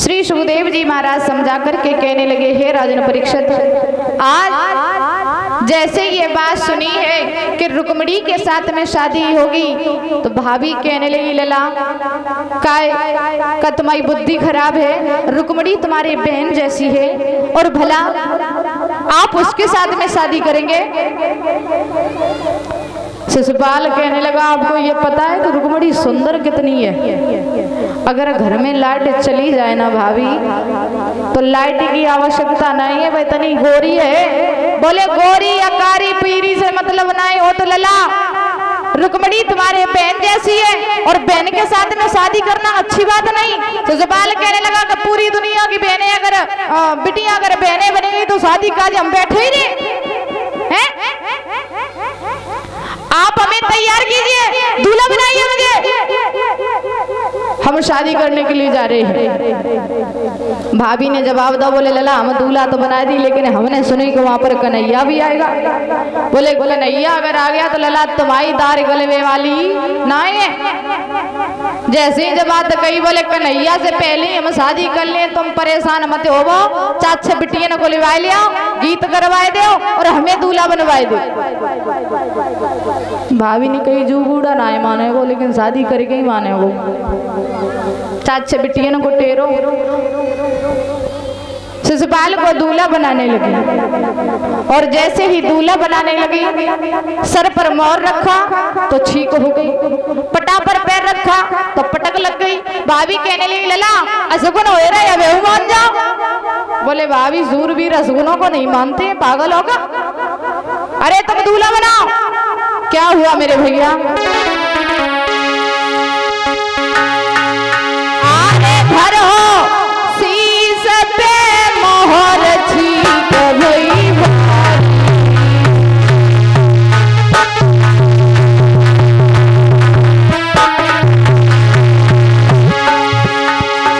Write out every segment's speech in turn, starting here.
श्री सुखदेव जी महाराज समझा करके कहने लगे, हे राजन परीक्षित, आज जैसे ये बात सुनी है कि रुक्मिणी के साथ में शादी होगी तो भाभी कहने लगी, लला का तुम्हारी बुद्धि खराब है, रुक्मिणी तुम्हारी बहन जैसी है और भला आप उसके साथ में शादी करेंगे। शिशुपाल कहने लगा, आपको ये पता है कि रुक्मिणी सुंदर कितनी है? अगर घर में लाइट चली जाए ना भाभी तो लाइट की आवश्यकता नहीं है, वह इतनी गोरी है। बोले गोरी या कारी पीरी से मतलब नहीं हो तो लला, रुक्मिणी तुम्हारे बहन जैसी है और बहन के साथ में शादी करना अच्छी बात नहीं। शिशुपाल कहने लगा कि पूरी दुनिया की बहनें अगर बिटियां अगर बहनें बनेंगी तो शादी काज हम बैठे ही नहीं हैं? आप हमें तैयार कीजिए, दूल्हा बनाइए मुझे, हम शादी करने के लिए जा रहे हैं। भाभी ने जवाब दिया, बोले लला हम दूल्हा तो बना दी लेकिन हमने सुनी कि वहां पर कन्हैया भी आएगा। बोले कन्हैया अगर आ गया तो लला तुम्हारी दार गलवे वाली नहीं है। जैसे ही जब बात कही, बोले कन्हैया से पहले हम शादी कर ले, तुम परेशान मत हो, चाचा बिटिया को लिवा लिया, गीत करवाए दो और हमें दूल्हा बनवाए दो। भाभी ने कही जू बूढ़ा ना माने वो, लेकिन शादी करके ही माने वो। चाचा बिटिया को टेरो शिशुपाल को दूल्हा बनाने लगी और जैसे ही दूल्हा बनाने लगी, सर पर मोर रखा तो छींक हो गई, पटा पर पैर रखा तो पटक लग गई। भाभी कहने लगी, लला असगुन हो रहा है, अब मान जाओ। बोले भाभी सूरवीर असगुनों को नहीं मानते, पागल होगा। अरे तुम दूल्हा बनाओ। क्या हुआ मेरे भैया? आने भर हो शीश पे मोहर छीक भई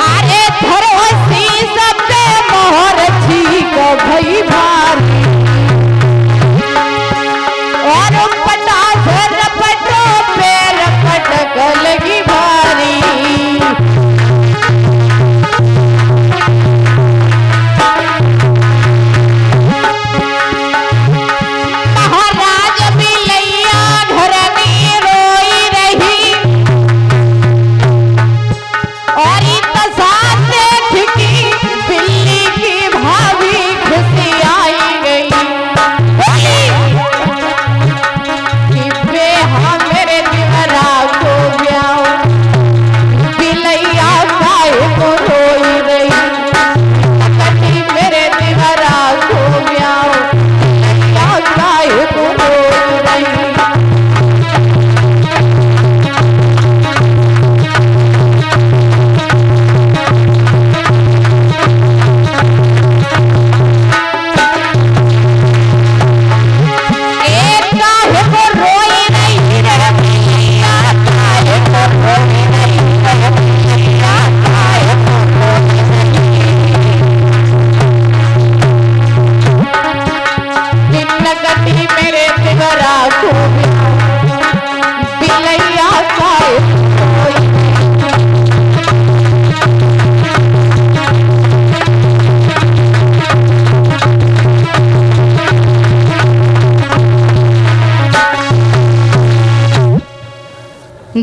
अरे धरो शीश पे मोहर छीक भई भारी और पटा सर पटो पैर पटक लगी भारी।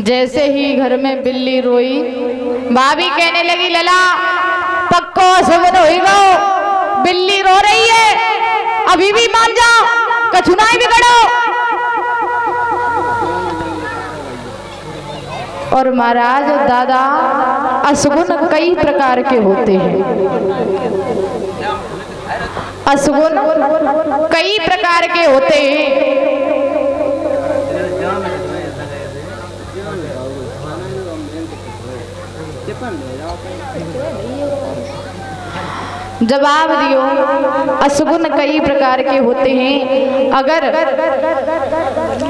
जैसे ही घर में बिल्ली रोई, भाभी कहने लगी, लला पक्को सुबह होगा, बिल्ली रो रही है, अभी भी मान जाओ, कछुनाई बिगड़ो। और महाराज दादा असगुन कई प्रकार के होते हैं, असगुन कई प्रकार के होते हैं। जवाब दियो, असगुन कई प्रकार के होते हैं। अगर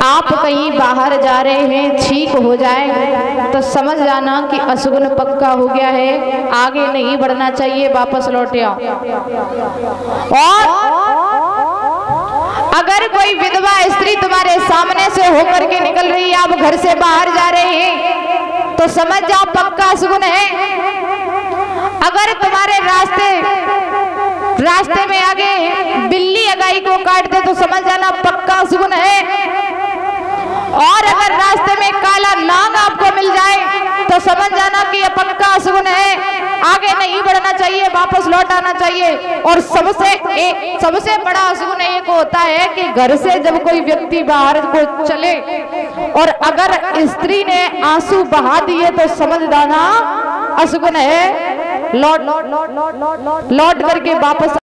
आप कहीं बाहर जा रहे हैं, छींक हो जाए तो समझ जाना कि असगुन पक्का हो गया है, आगे नहीं बढ़ना चाहिए, वापस लौट आओ। और अगर कोई विधवा स्त्री तुम्हारे सामने से होकर के निकल रही है, आप घर से बाहर जा रहे हैं, तो समझ जाओ पक्का असगुन है। अगर रास्ते में आगे बिल्ली गाय को काट दे तो समझ जाना पक्का सुगुन है। और अगर रास्ते में काला नाग आपको मिल जाए तो समझ जाना कि यह पक्का सुगुन है, आगे नहीं बढ़ना चाहिए, वापस लौट आना चाहिए। और सबसे बड़ा अशुगुन एक होता है कि घर से जब कोई व्यक्ति बाहर को चले और अगर स्त्री ने आंसू बहा दिए तो समझ जाना अशुगुन है, लौट करके वापस